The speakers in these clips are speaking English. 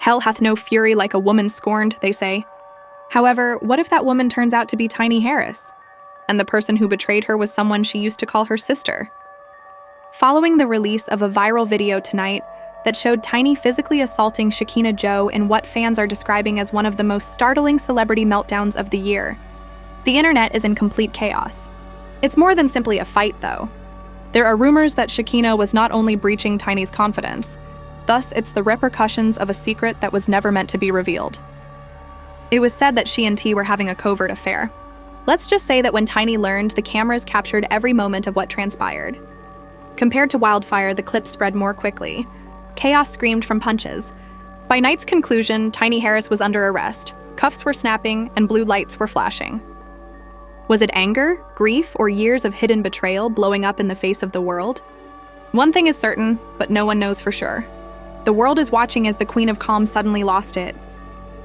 Hell hath no fury like a woman scorned, they say. However, what if that woman turns out to be Tiny Harris, and the person who betrayed her was someone she used to call her sister? Following the release of a viral video tonight that showed Tiny physically assaulting Shekinah Joe in what fans are describing as one of the most startling celebrity meltdowns of the year, the internet is in complete chaos. It's more than simply a fight, though. There are rumors that Shekinah was not only breaching Tiny's confidence, thus it's the repercussions of a secret that was never meant to be revealed. It was said that she and T were having a covert affair. Let's just say that when Tiny learned, the cameras captured every moment of what transpired. Compared to wildfire, the clip spread more quickly. Chaos screamed from punches. By night's conclusion, Tiny Harris was under arrest. Cuffs were snapping and blue lights were flashing. Was it anger, grief, or years of hidden betrayal blowing up in the face of the world? One thing is certain, but no one knows for sure. The world is watching as the Queen of Calm suddenly lost it.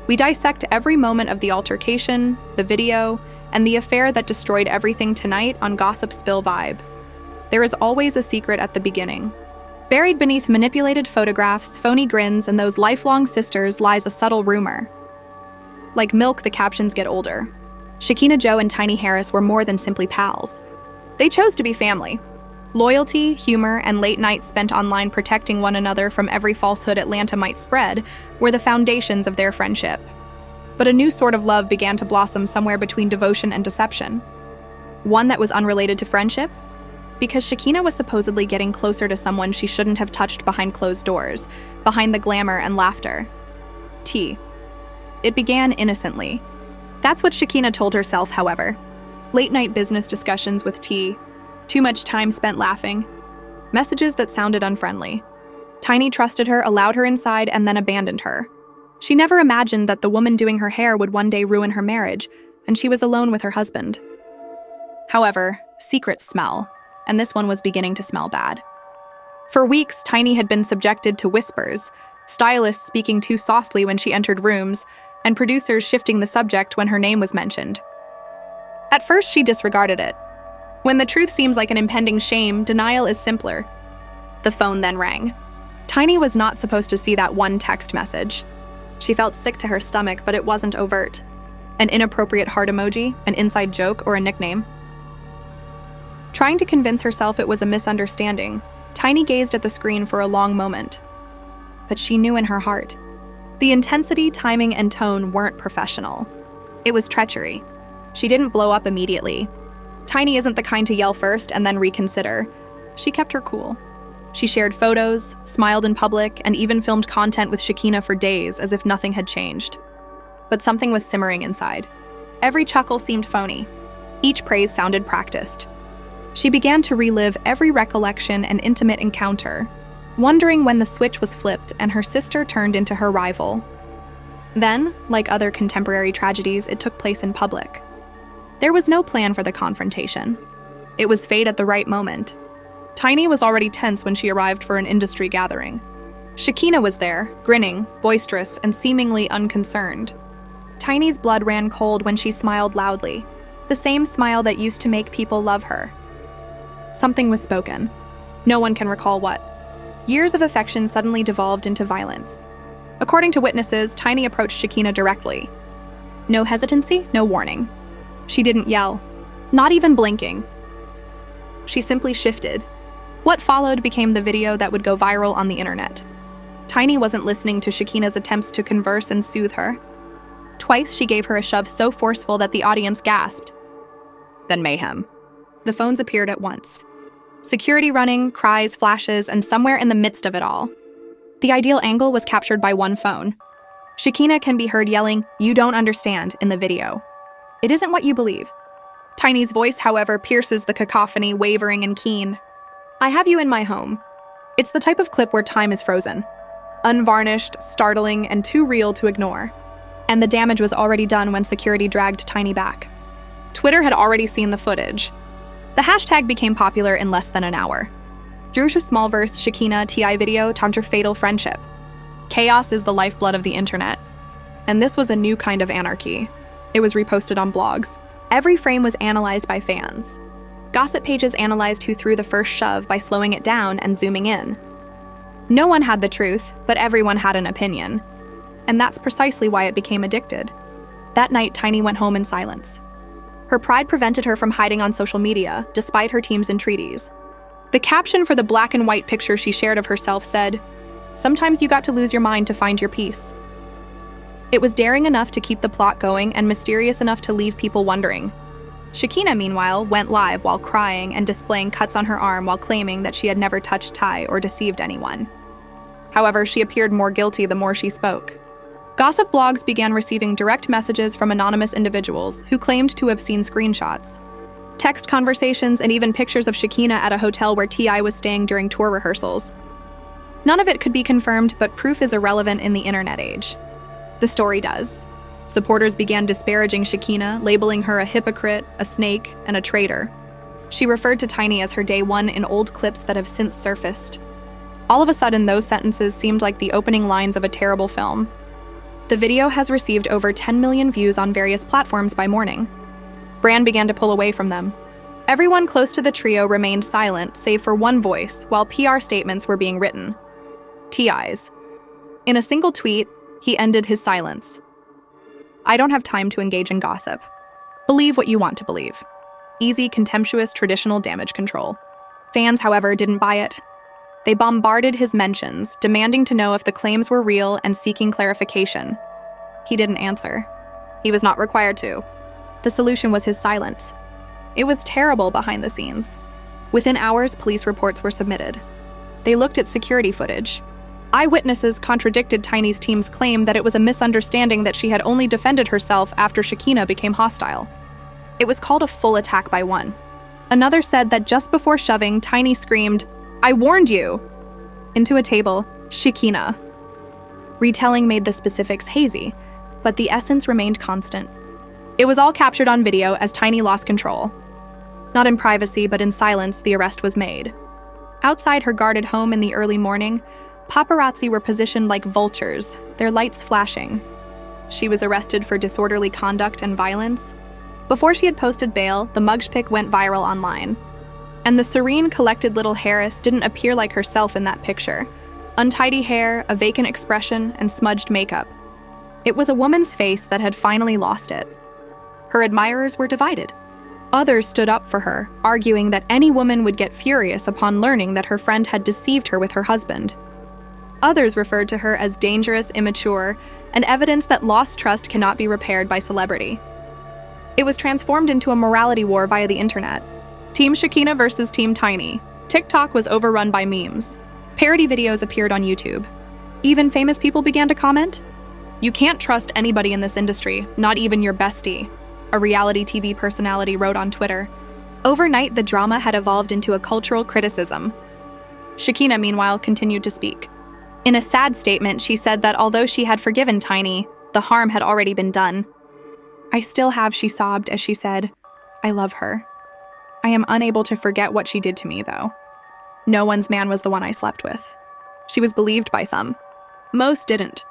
We dissect every moment of the altercation, the video, and the affair that destroyed everything tonight on Gossip Spill Vibe. There is always a secret at the beginning. Buried beneath manipulated photographs, phony grins, and those lifelong sisters lies a subtle rumor. Like milk, the captions get older. Shekinah Joe and Tiny Harris were more than simply pals. They chose to be family. Loyalty, humor, and late nights spent online protecting one another from every falsehood Atlanta might spread were the foundations of their friendship. But a new sort of love began to blossom somewhere between devotion and deception. One that was unrelated to friendship, because Shekinah was supposedly getting closer to someone she shouldn't have touched behind closed doors, behind the glamour and laughter. T. It began innocently. That's what Shekinah told herself, however. Late-night business discussions with T. Too much time spent laughing. Messages that sounded unfriendly. Tiny trusted her, allowed her inside, and then abandoned her. She never imagined that the woman doing her hair would one day ruin her marriage, and she was alone with her husband. However, secrets smell, and this one was beginning to smell bad. For weeks, Tiny had been subjected to whispers, stylists speaking too softly when she entered rooms, and producers shifting the subject when her name was mentioned. At first, she disregarded it. When the truth seems like an impending shame, denial is simpler. The phone then rang. Tiny was not supposed to see that one text message. She felt sick to her stomach, but it wasn't overt. An inappropriate heart emoji, an inside joke, or a nickname. Trying to convince herself it was a misunderstanding, Tiny gazed at the screen for a long moment. But she knew in her heart. The intensity, timing, and tone weren't professional. It was treachery. She didn't blow up immediately. Tiny isn't the kind to yell first and then reconsider. She kept her cool. She shared photos, smiled in public, and even filmed content with Shekinah for days as if nothing had changed. But something was simmering inside. Every chuckle seemed phony. Each praise sounded practiced. She began to relive every recollection and intimate encounter, wondering when the switch was flipped and her sister turned into her rival. Then, like other contemporary tragedies, it took place in public. There was no plan for the confrontation. It was fate at the right moment. Tiny was already tense when she arrived for an industry gathering. Shekinah was there, grinning, boisterous, and seemingly unconcerned. Tiny's blood ran cold when she smiled loudly, the same smile that used to make people love her. Something was spoken. No one can recall what. Years of affection suddenly devolved into violence. According to witnesses, Tiny approached Shekinah directly. No hesitancy, no warning. She didn't yell, not even blinking. She simply shifted. What followed became the video that would go viral on the internet. Tiny wasn't listening to Shekinah's attempts to converse and soothe her. Twice she gave her a shove so forceful that the audience gasped. Then mayhem. The phones appeared at once. Security running, cries, flashes, and somewhere in the midst of it all, the ideal angle was captured by one phone. Shekinah can be heard yelling, "You don't understand," in the video. It isn't what you believe. Tiny's voice, however, pierces the cacophony, wavering and keen. I have you in my home. It's the type of clip where time is frozen. Unvarnished, startling, and too real to ignore. And the damage was already done when security dragged Tiny back. Twitter had already seen the footage. The hashtag became popular in less than an hour. Drusha Smallverse Shekinah TI video counter fatal friendship. Chaos is the lifeblood of the internet. And this was a new kind of anarchy. It was reposted on blogs. Every frame was analyzed by fans. Gossip pages analyzed who threw the first shove by slowing it down and zooming in. No one had the truth, but everyone had an opinion. and that's precisely why it became addicted. That night, Tiny went home in silence. Her pride prevented her from hiding on social media, despite her team's entreaties. The caption for the black and white picture she shared of herself said, "Sometimes you got to lose your mind to find your peace." It was daring enough to keep the plot going and mysterious enough to leave people wondering. Shekinah, meanwhile, went live while crying and displaying cuts on her arm while claiming that she had never touched Ty or deceived anyone. However, she appeared more guilty the more she spoke. Gossip blogs began receiving direct messages from anonymous individuals who claimed to have seen screenshots, text conversations, and even pictures of Shekinah at a hotel where T.I. was staying during tour rehearsals. None of it could be confirmed, but proof is irrelevant in the internet age. The story does. Supporters began disparaging Shekinah, labeling her a hypocrite, a snake, and a traitor. She referred to Tiny as her day one in old clips that have since surfaced. All of a sudden, those sentences seemed like the opening lines of a terrible film. The video has received over 10 million views on various platforms by morning. Brand began to pull away from them. Everyone close to the trio remained silent, save for one voice, while PR statements were being written. T.I.'s. In a single tweet, he ended his silence. "I don't have time to engage in gossip. Believe what you want to believe." Easy, contemptuous, traditional damage control. Fans, however, didn't buy it. They bombarded his mentions, demanding to know if the claims were real and seeking clarification. He didn't answer. He was not required to. The solution was his silence. It was terrible behind the scenes. Within hours, police reports were submitted. They looked at security footage. Eyewitnesses contradicted Tiny's team's claim that it was a misunderstanding that she had only defended herself after Shekinah became hostile. It was called a full attack by one. Another said that just before shoving, Tiny screamed, "I warned you!" into a table, Shekinah. Retelling made the specifics hazy, but the essence remained constant. It was all captured on video as Tiny lost control. Not in privacy, but in silence, the arrest was made. Outside her guarded home in the early morning, paparazzi were positioned like vultures, their lights flashing. She was arrested for disorderly conduct and violence. Before she had posted bail, the mugshot went viral online. And the serene, collected little Harris didn't appear like herself in that picture. Untidy hair, a vacant expression, and smudged makeup. It was a woman's face that had finally lost it. Her admirers were divided. Others stood up for her, arguing that any woman would get furious upon learning that her friend had deceived her with her husband. Others referred to her as dangerous, immature, and evidence that lost trust cannot be repaired by celebrity. It was transformed into a morality war via the internet. Team Shekinah versus Team Tiny. TikTok was overrun by memes. Parody videos appeared on YouTube. Even famous people began to comment. "You can't trust anybody in this industry, not even your bestie," a reality TV personality wrote on Twitter. Overnight, the drama had evolved into a cultural criticism. Shekinah, meanwhile, continued to speak. In a sad statement, she said that although she had forgiven Tiny, the harm had already been done. "I still have," she sobbed as she said, "I love her. I am unable to forget what she did to me, though. No one's man was the one I slept with." She was believed by some. Most didn't.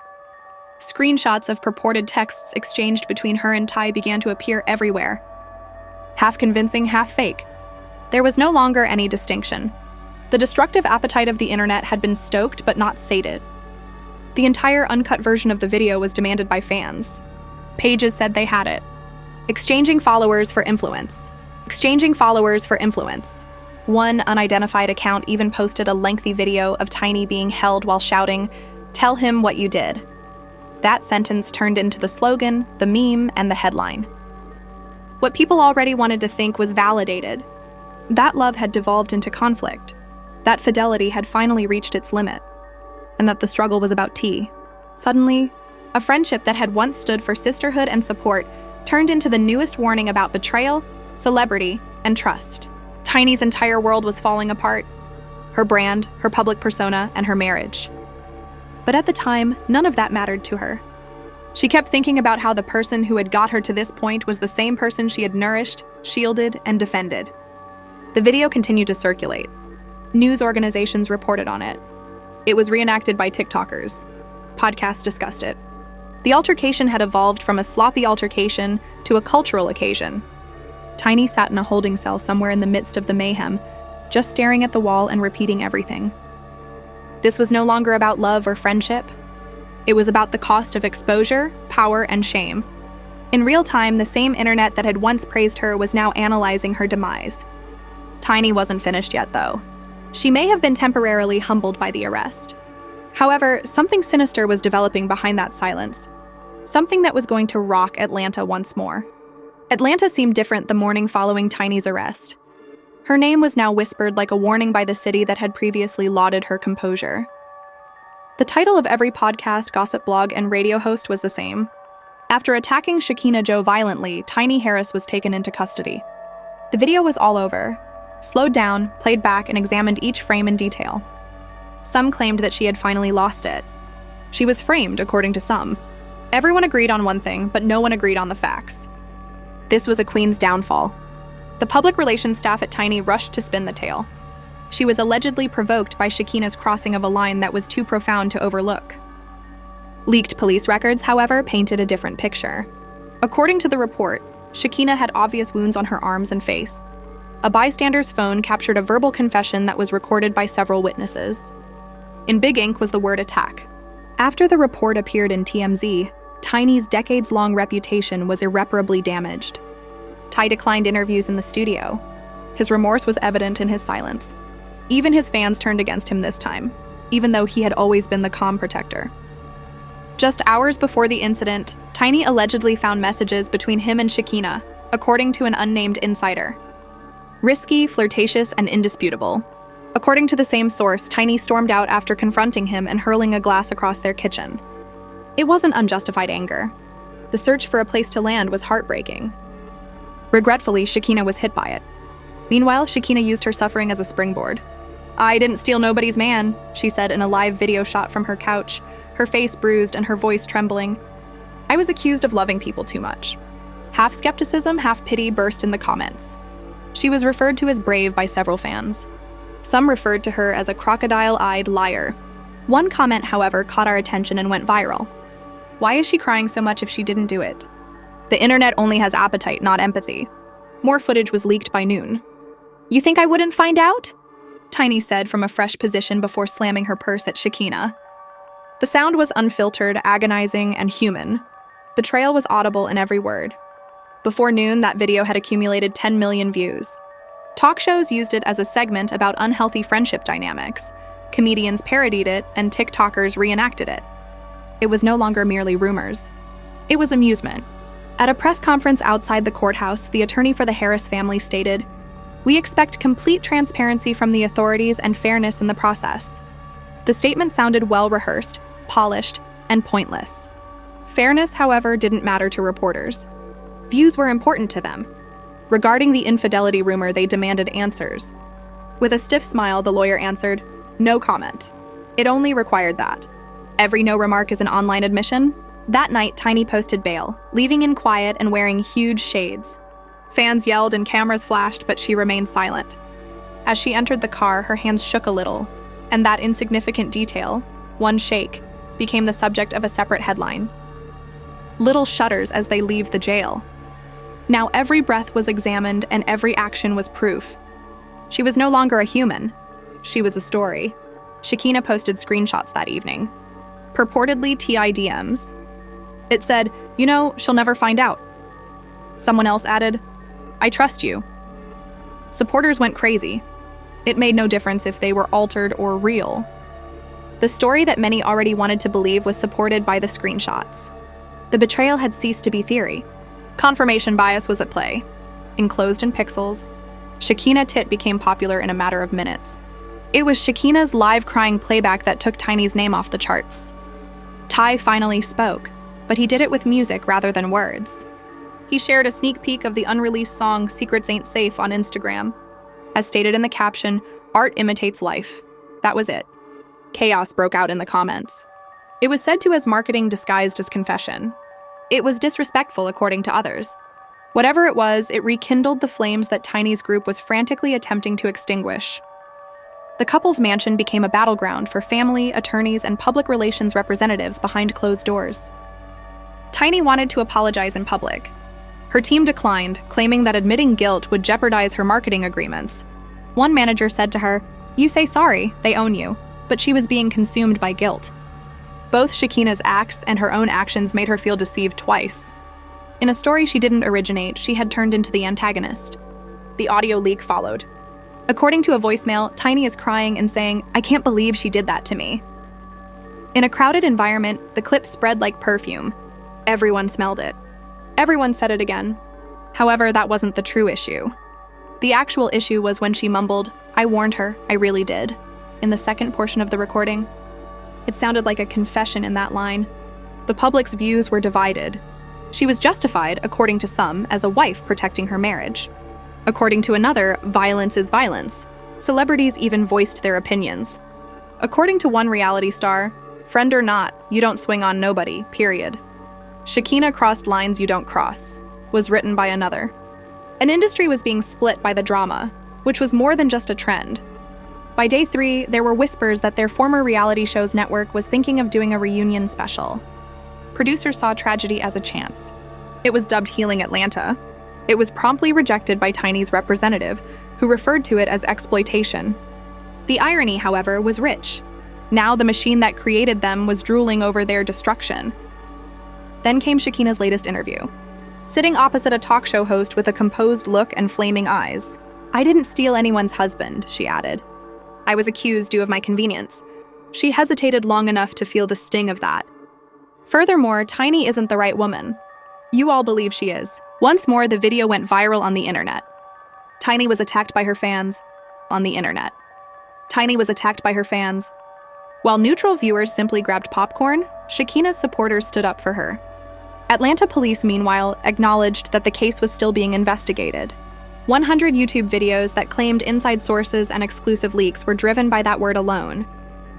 Screenshots of purported texts exchanged between her and Ty began to appear everywhere. Half convincing, half fake. There was no longer any distinction. The destructive appetite of the internet had been stoked but not sated. The entire uncut version of the video was demanded by fans. Pages said they had it. Exchanging followers for influence. Exchanging followers for influence. One unidentified account even posted a lengthy video of Tiny being held while shouting, "Tell him what you did." That sentence turned into the slogan, the meme, and the headline. What people already wanted to think was validated. That love had devolved into conflict. That fidelity had finally reached its limit. And that the struggle was about T. Suddenly, a friendship that had once stood for sisterhood and support turned into the newest warning about betrayal, celebrity, and trust. Tiny's entire world was falling apart. Her brand, her public persona, and her marriage. But at the time, none of that mattered to her. She kept thinking about how the person who had got her to this point was the same person she had nourished, shielded, and defended. The video continued to circulate. News organizations reported on it. It was reenacted by TikTokers. Podcasts discussed it. The altercation had evolved from a sloppy altercation to a cultural occasion. Tiny sat in a holding cell somewhere in the midst of the mayhem, just staring at the wall and repeating everything. This was no longer about love or friendship. It was about the cost of exposure, power, and shame. In real time, the same internet that had once praised her was now analyzing her demise. Tiny wasn't finished yet, though. She may have been temporarily humbled by the arrest. However, something sinister was developing behind that silence. Something that was going to rock Atlanta once more. Atlanta seemed different the morning following Tiny's arrest. Her name was now whispered like a warning by the city that had previously lauded her composure. The title of every podcast, gossip blog, and radio host was the same. After attacking Shekinah Joe violently, Tiny Harris was taken into custody. The video was all over, slowed down, played back, and examined each frame in detail. Some claimed that she had finally lost it. She was framed, according to some. Everyone agreed on one thing, but no one agreed on the facts. This was a queen's downfall. The public relations staff at Tiny rushed to spin the tale. She was allegedly provoked by Shekinah's crossing of a line that was too profound to overlook. Leaked police records, however, painted a different picture. According to the report, Shekinah had obvious wounds on her arms and face. A bystander's phone captured a verbal confession that was recorded by several witnesses. In big ink was the word attack. After the report appeared in TMZ, Tiny's decades-long reputation was irreparably damaged. Ty declined interviews in the studio. His remorse was evident in his silence. Even his fans turned against him this time, even though he had always been the calm protector. Just hours before the incident, Tiny allegedly found messages between him and Shekinah, according to an unnamed insider. Risky, flirtatious, and indisputable. According to the same source, Tiny stormed out after confronting him and hurling a glass across their kitchen. It wasn't unjustified anger. The search for a place to land was heartbreaking. Regretfully, Shekinah was hit by it. Meanwhile, Shekinah used her suffering as a springboard. "I didn't steal nobody's man," she said in a live video shot from her couch, her face bruised and her voice trembling. "I was accused of loving people too much." Half skepticism, half pity burst in the comments. She was referred to as brave by several fans. Some referred to her as a crocodile-eyed liar. One comment, however, caught our attention and went viral. "Why is she crying so much if she didn't do it?" The internet only has appetite, not empathy. More footage was leaked by noon. "You think I wouldn't find out?" Tiny said from a fresh position before slamming her purse at Shekinah. The sound was unfiltered, agonizing, and human. Betrayal was audible in every word. Before noon, that video had accumulated 10 million views. Talk shows used it as a segment about unhealthy friendship dynamics. Comedians parodied it, and TikTokers reenacted it. It was no longer merely rumors. It was amusement. At a press conference outside the courthouse, the attorney for the Harris family stated, "We expect complete transparency from the authorities and fairness in the process." The statement sounded well-rehearsed, polished, and pointless. Fairness, however, didn't matter to reporters. Views were important to them. Regarding the infidelity rumor, they demanded answers. With a stiff smile, the lawyer answered, "No comment." It only required that. Every no remark is an online admission. That night, Tiny posted bail, leaving in quiet and wearing huge shades. Fans yelled and cameras flashed, but she remained silent. As she entered the car, her hands shook a little, and that insignificant detail, one shake, became the subject of a separate headline. Little shudders as they leave the jail. Now every breath was examined and every action was proof. She was no longer a human. She was a story. Shekinah posted screenshots that evening. Purportedly TI DMs. It said, "You know, she'll never find out." Someone else added, "I trust you." Supporters went crazy. It made no difference if they were altered or real. The story that many already wanted to believe was supported by the screenshots. The betrayal had ceased to be theory. Confirmation bias was at play. Enclosed in pixels, Shekinah Tit became popular in a matter of minutes. It was Shekinah's live crying playback that took Tiny's name off the charts. Ty finally spoke, but he did it with music rather than words. He shared a sneak peek of the unreleased song Secrets Ain't Safe on Instagram. As stated in the caption, "Art imitates life." That was it. Chaos broke out in the comments. It was said to as marketing disguised as confession. It was disrespectful according to others. Whatever it was, it rekindled the flames that Tiny's group was frantically attempting to extinguish. The couple's mansion became a battleground for family, attorneys, and public relations representatives behind closed doors. Tiny wanted to apologize in public. Her team declined, claiming that admitting guilt would jeopardize her marketing agreements. One manager said to her, "You say sorry, they own you," but she was being consumed by guilt. Both Shekinah's acts and her own actions made her feel deceived twice. In a story she didn't originate, she had turned into the antagonist. The audio leak followed. According to a voicemail, Tiny is crying and saying, "I can't believe she did that to me." In a crowded environment, the clip spread like perfume. Everyone smelled it. Everyone said it again. However, that wasn't the true issue. The actual issue was when she mumbled, "I warned her, I really did," in the second portion of the recording. It sounded like a confession in that line. The public's views were divided. She was justified, according to some, as a wife protecting her marriage. According to another, violence is violence. Celebrities even voiced their opinions. According to one reality star, "Friend or not, you don't swing on nobody, period. Shekinah crossed lines you don't cross," was written by another. An industry was being split by the drama, which was more than just a trend. By day 3, there were whispers that their former reality show's network was thinking of doing a reunion special. Producers saw tragedy as a chance. It was dubbed Healing Atlanta. It was promptly rejected by Tiny's representative, who referred to it as exploitation. The irony, however, was rich. Now the machine that created them was drooling over their destruction. Then came Shekinah's latest interview. Sitting opposite a talk show host with a composed look and flaming eyes. "I didn't steal anyone's husband," she added. "I was accused due of my convenience." She hesitated long enough to feel the sting of that. Furthermore, Tiny isn't the right woman. You all believe she is. Once more, the video went viral on the internet. Tiny was attacked by her fans on the internet. Tiny was attacked by her fans. While neutral viewers simply grabbed popcorn, Shekinah's supporters stood up for her. Atlanta police, meanwhile, acknowledged that the case was still being investigated. 100 YouTube videos that claimed inside sources and exclusive leaks were driven by that word alone.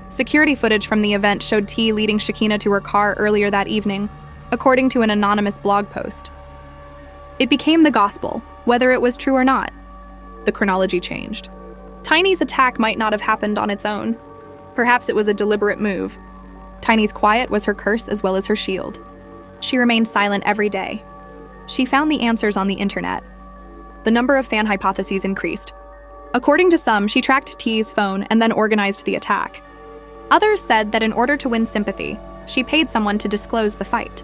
Security footage from the event showed T leading Shekinah to her car earlier that evening, according to an anonymous blog post. It became the gospel, whether it was true or not. The chronology changed. Tiny's attack might not have happened on its own. Perhaps it was a deliberate move. Tiny's quiet was her curse as well as her shield. She remained silent every day. She found the answers on the internet. The number of fan hypotheses increased. According to some, she tracked T's phone and then organized the attack. Others said that in order to win sympathy, she paid someone to disclose the fight.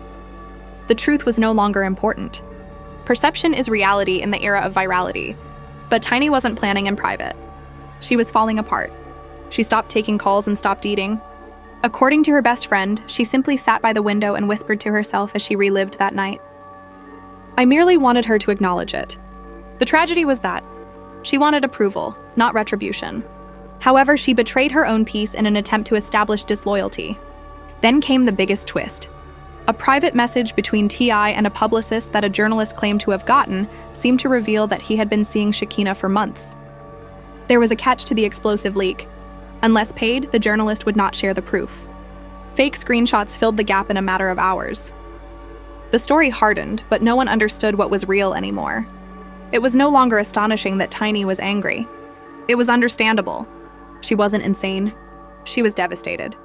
The truth was no longer important. Perception is reality in the era of virality, but Tiny wasn't planning in private. She was falling apart. She stopped taking calls and stopped eating. According to her best friend, she simply sat by the window and whispered to herself as she relived that night. "I merely wanted her to acknowledge it." The tragedy was that she wanted approval, not retribution. However, she betrayed her own peace in an attempt to establish disloyalty. Then came the biggest twist. A private message between T.I. and a publicist that a journalist claimed to have gotten seemed to reveal that he had been seeing Shekinah for months. There was a catch to the explosive leak. Unless paid, the journalist would not share the proof. Fake screenshots filled the gap in a matter of hours. The story hardened, but no one understood what was real anymore. It was no longer astonishing that Tiny was angry. It was understandable. She wasn't insane. She was devastated.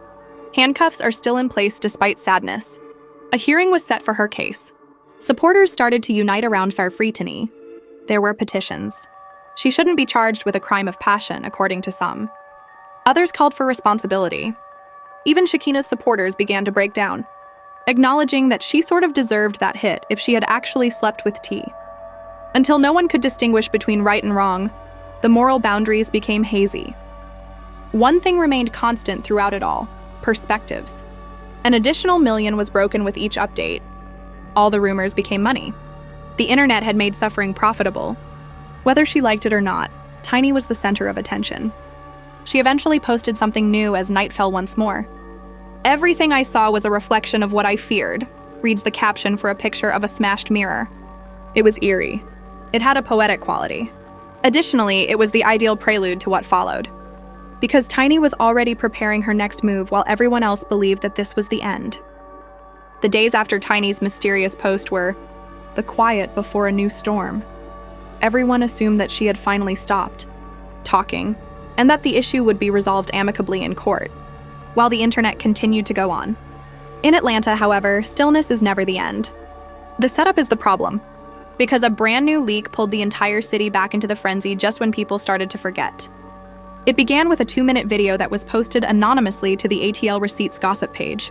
Handcuffs are still in place despite sadness. A hearing was set for her case. Supporters started to unite around Fairfree. There were petitions. She shouldn't be charged with a crime of passion, according to some. Others called for responsibility. Even Shekinah's supporters began to break down, acknowledging that she sort of deserved that hit if she had actually slept with T. Until no one could distinguish between right and wrong, the moral boundaries became hazy. One thing remained constant throughout it all: perspectives. An additional million was broken with each update. All the rumors became money. The internet had made suffering profitable. Whether she liked it or not, Tiny was the center of attention. She eventually posted something new as night fell once more. "Everything I saw was a reflection of what I feared," reads the caption for a picture of a smashed mirror. It was eerie. It had a poetic quality. Additionally, it was the ideal prelude to what followed. Because Tiny was already preparing her next move while everyone else believed that this was the end. The days after Tiny's mysterious post were the quiet before a new storm. Everyone assumed that she had finally stopped talking, and that the issue would be resolved amicably in court, while the internet continued to go on. In Atlanta, however, stillness is never the end. The setup is the problem, because a brand new leak pulled the entire city back into the frenzy just when people started to forget. It began with a 2-minute video that was posted anonymously to the ATL Receipts gossip page.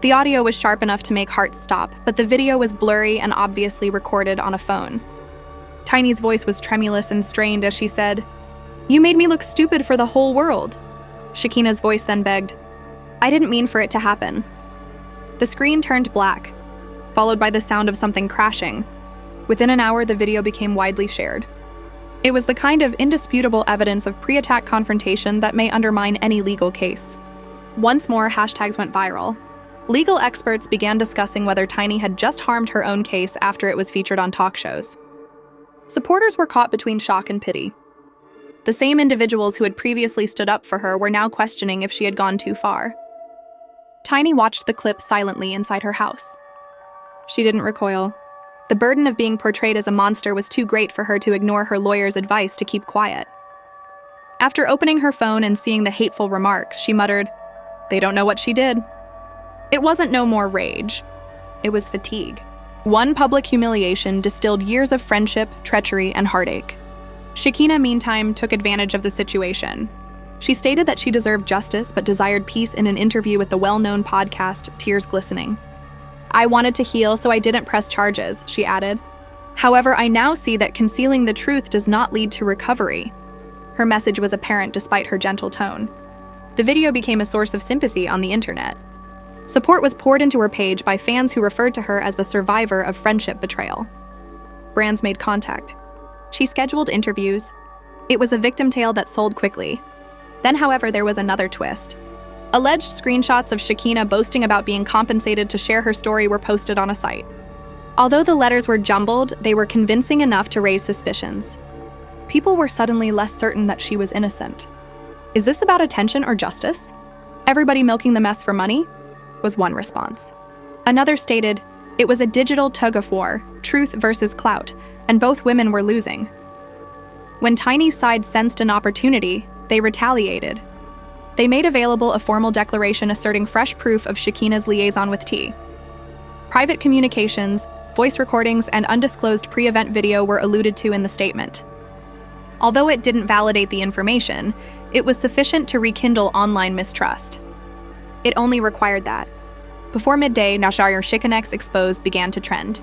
The audio was sharp enough to make hearts stop, but the video was blurry and obviously recorded on a phone. Tiny's voice was tremulous and strained as she said, "You made me look stupid for the whole world." Shekinah's voice then begged, "I didn't mean for it to happen." The screen turned black, followed by the sound of something crashing. Within an hour, the video became widely shared. It was the kind of indisputable evidence of pre-attack confrontation that may undermine any legal case. Once more, hashtags went viral. Legal experts began discussing whether Tiny had just harmed her own case after it was featured on talk shows. Supporters were caught between shock and pity. The same individuals who had previously stood up for her were now questioning if she had gone too far. Tiny watched the clip silently inside her house. She didn't recoil. The burden of being portrayed as a monster was too great for her to ignore her lawyer's advice to keep quiet. After opening her phone and seeing the hateful remarks, she muttered, "They don't know what she did." It wasn't no more rage. It was fatigue. One public humiliation distilled years of friendship, treachery, and heartache. Shekinah, meantime, took advantage of the situation. She stated that she deserved justice but desired peace in an interview with the well-known podcast Tears Glistening. "I wanted to heal, so I didn't press charges," she added. "However, I now see that concealing the truth does not lead to recovery." Her message was apparent despite her gentle tone. The video became a source of sympathy on the internet. Support was poured into her page by fans who referred to her as the survivor of friendship betrayal. Brands made contact. She scheduled interviews. It was a victim tale that sold quickly. Then, however, there was another twist. Alleged screenshots of Shekinah boasting about being compensated to share her story were posted on a site. Although the letters were jumbled, they were convincing enough to raise suspicions. People were suddenly less certain that she was innocent. Is this about attention or justice? Everybody milking the mess for money? Was one response. Another stated, it was a digital tug-of-war, truth versus clout, and both women were losing. When Tiny's side sensed an opportunity, they retaliated. They made available a formal declaration asserting fresh proof of Shekinah's liaison with T. Private communications, voice recordings, and undisclosed pre-event video were alluded to in the statement. Although it didn't validate the information, it was sufficient to rekindle online mistrust. It only required that. Before midday, Nashar Shekinah's Exposed began to trend.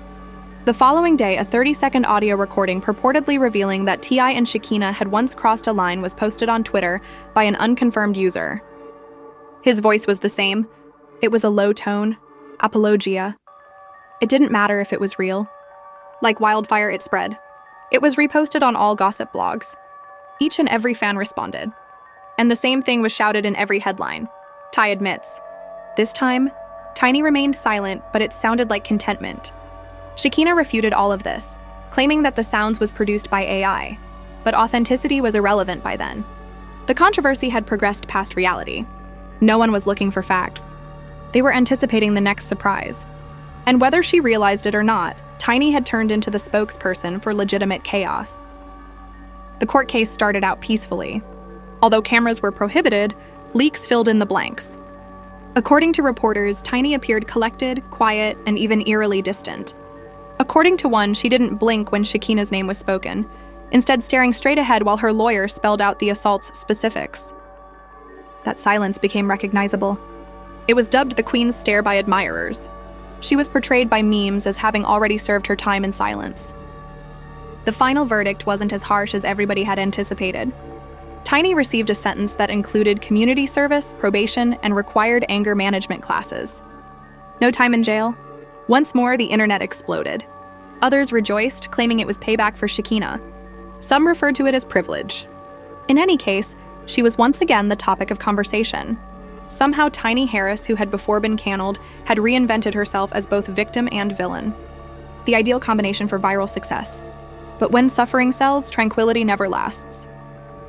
The following day, a 30-second audio recording purportedly revealing that T.I. and Shekinah had once crossed a line was posted on Twitter by an unconfirmed user. His voice was the same. It was a low tone, apologia. It didn't matter if it was real. Like wildfire, it spread. It was reposted on all gossip blogs. Each and every fan responded. And the same thing was shouted in every headline. Ty admits. This time, Tiny remained silent, but it sounded like contentment. Shekinah refuted all of this, claiming that the sounds was produced by AI, but authenticity was irrelevant by then. The controversy had progressed past reality. No one was looking for facts. They were anticipating the next surprise. And whether she realized it or not, Tiny had turned into the spokesperson for legitimate chaos. The court case started out peacefully. Although cameras were prohibited, leaks filled in the blanks. According to reporters, Tiny appeared collected, quiet, and even eerily distant. According to one, she didn't blink when Shekinah's name was spoken, instead staring straight ahead while her lawyer spelled out the assault's specifics. That silence became recognizable. It was dubbed the Queen's Stare by admirers. She was portrayed by memes as having already served her time in silence. The final verdict wasn't as harsh as everybody had anticipated. Tiny received a sentence that included community service, probation, and required anger management classes. No time in jail. Once more, the internet exploded. Others rejoiced, claiming it was payback for Shekinah. Some referred to it as privilege. In any case, she was once again the topic of conversation. Somehow Tiny Harris, who had before been canneled, had reinvented herself as both victim and villain. The ideal combination for viral success. But when suffering sells, tranquility never lasts.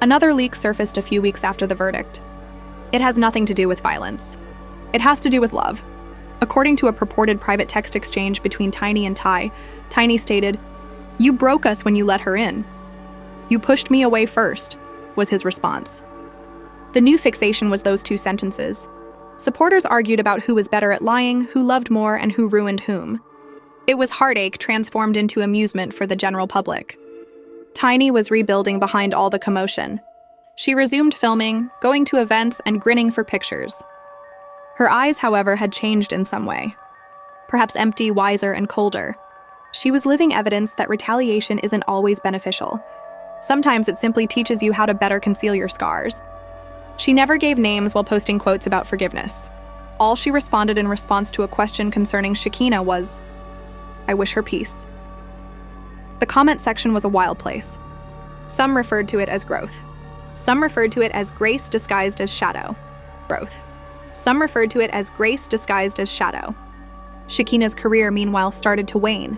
Another leak surfaced a few weeks after the verdict. It has nothing to do with violence. It has to do with love. According to a purported private text exchange between Tiny and Ty, Tiny stated, "You broke us when you let her in. You pushed me away first," was his response. The new fixation was those two sentences. Supporters argued about who was better at lying, who loved more, and who ruined whom. It was heartache transformed into amusement for the general public. Tiny was rebuilding behind all the commotion. She resumed filming, going to events, and grinning for pictures. Her eyes, however, had changed in some way. Perhaps empty, wiser, and colder. She was living evidence that retaliation isn't always beneficial. Sometimes it simply teaches you how to better conceal your scars. She never gave names while posting quotes about forgiveness. All she responded in response to a question concerning Shekinah was, "I wish her peace." The comment section was a wild place. Some referred to it as growth. Some referred to it as grace disguised as shadow. Growth. Some referred to it as grace disguised as shadow. Shekinah's career, meanwhile, started to wane.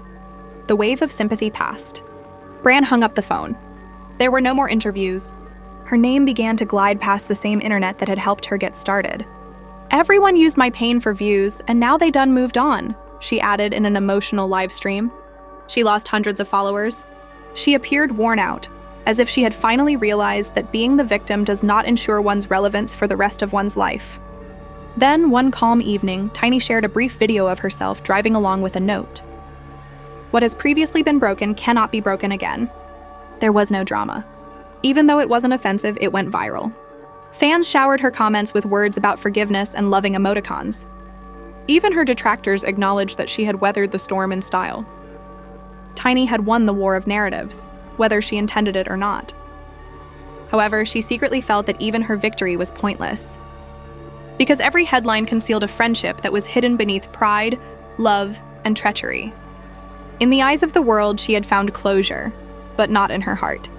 The wave of sympathy passed. Bran hung up the phone. There were no more interviews. Her name began to glide past the same internet that had helped her get started. "Everyone used my pain for views, and now they done moved on," she added in an emotional live stream. She lost hundreds of followers. She appeared worn out, as if she had finally realized that being the victim does not ensure one's relevance for the rest of one's life. Then, one calm evening, Tiny shared a brief video of herself driving along with a note. "What has previously been broken cannot be broken again." There was no drama. Even though it wasn't offensive, it went viral. Fans showered her comments with words about forgiveness and loving emoticons. Even her detractors acknowledged that she had weathered the storm in style. Tiny had won the war of narratives, whether she intended it or not. However, she secretly felt that even her victory was pointless. Because every headline concealed a friendship that was hidden beneath pride, love, and treachery. In the eyes of the world, she had found closure, but not in her heart.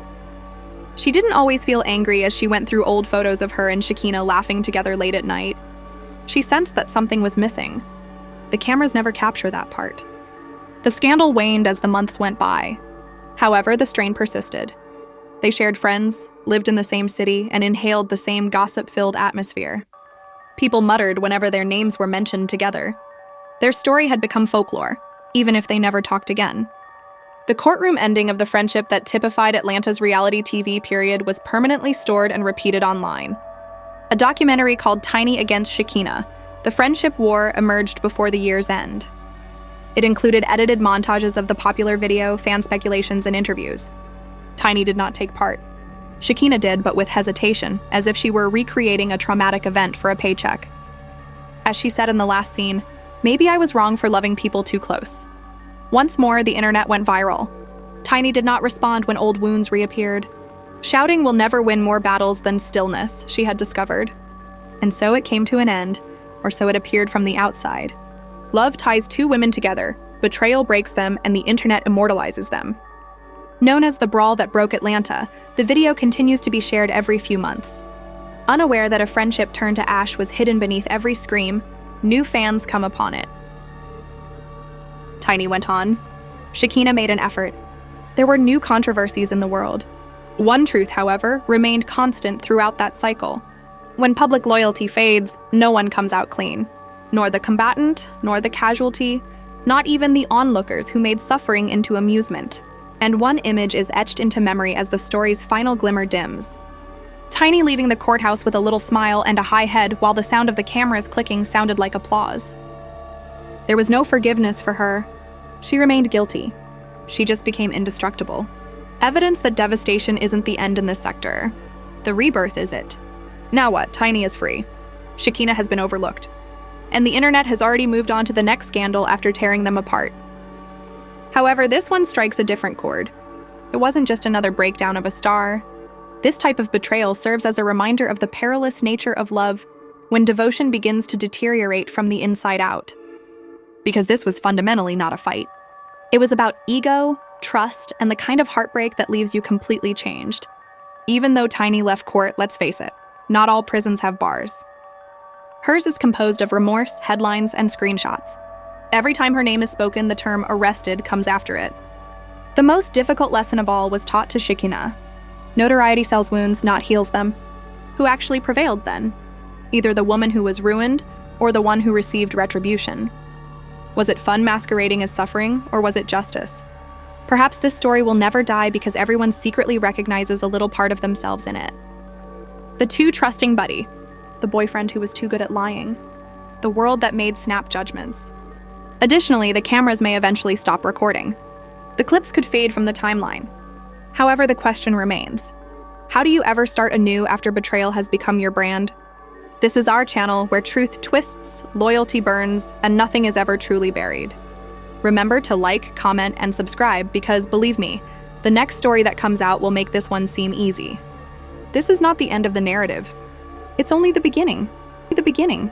She didn't always feel angry as she went through old photos of her and Shekinah laughing together late at night. She sensed that something was missing. The cameras never capture that part. The scandal waned as the months went by. However, the strain persisted. They shared friends, lived in the same city, and inhaled the same gossip-filled atmosphere. People muttered whenever their names were mentioned together. Their story had become folklore, even if they never talked again. The courtroom ending of the friendship that typified Atlanta's reality TV period was permanently stored and repeated online. A documentary called Tiny Against Shekinah, The Friendship War, emerged before the year's end. It included edited montages of the popular video, fan speculations, and interviews. Tiny did not take part. Shekinah did, but with hesitation, as if she were recreating a traumatic event for a paycheck. As she said in the last scene, "Maybe I was wrong for loving people too close." Once more, the internet went viral. Tiny did not respond when old wounds reappeared. Shouting will never win more battles than stillness, she had discovered. And so it came to an end, or so it appeared from the outside. Love ties two women together, betrayal breaks them, and the internet immortalizes them. Known as the brawl that broke Atlanta, the video continues to be shared every few months. Unaware that a friendship turned to ash was hidden beneath every scream, new fans come upon it. Tiny went on. Shekinah made an effort. There were new controversies in the world. One truth, however, remained constant throughout that cycle. When public loyalty fades, no one comes out clean. Nor the combatant, nor the casualty, not even the onlookers who made suffering into amusement. And one image is etched into memory as the story's final glimmer dims. Tiny leaving the courthouse with a little smile and a high head while the sound of the cameras clicking sounded like applause. There was no forgiveness for her. She remained guilty. She just became indestructible. Evidence that devastation isn't the end in this sector. The rebirth is it. Now what? Tiny is free. Shekinah has been overlooked. And the internet has already moved on to the next scandal after tearing them apart. However, this one strikes a different chord. It wasn't just another breakdown of a star. This type of betrayal serves as a reminder of the perilous nature of love when devotion begins to deteriorate from the inside out. Because this was fundamentally not a fight. It was about ego, trust, and the kind of heartbreak that leaves you completely changed. Even though Tiny left court, let's face it, not all prisons have bars. Hers is composed of remorse, headlines, and screenshots. Every time her name is spoken, the term arrested comes after it. The most difficult lesson of all was taught to Shekinah. Notoriety sells wounds, not heals them. Who actually prevailed then? Either the woman who was ruined, or the one who received retribution. Was it fun masquerading as suffering, or was it justice? Perhaps this story will never die because everyone secretly recognizes a little part of themselves in it. The too trusting buddy. The boyfriend who was too good at lying. The world that made snap judgments. Additionally, the cameras may eventually stop recording. The clips could fade from the timeline. However, the question remains. How do you ever start anew after betrayal has become your brand? This is our channel where truth twists, loyalty burns, and nothing is ever truly buried. Remember to like, comment, and subscribe because, believe me, the next story that comes out will make this one seem easy. This is not the end of the narrative. It's only the beginning. The beginning.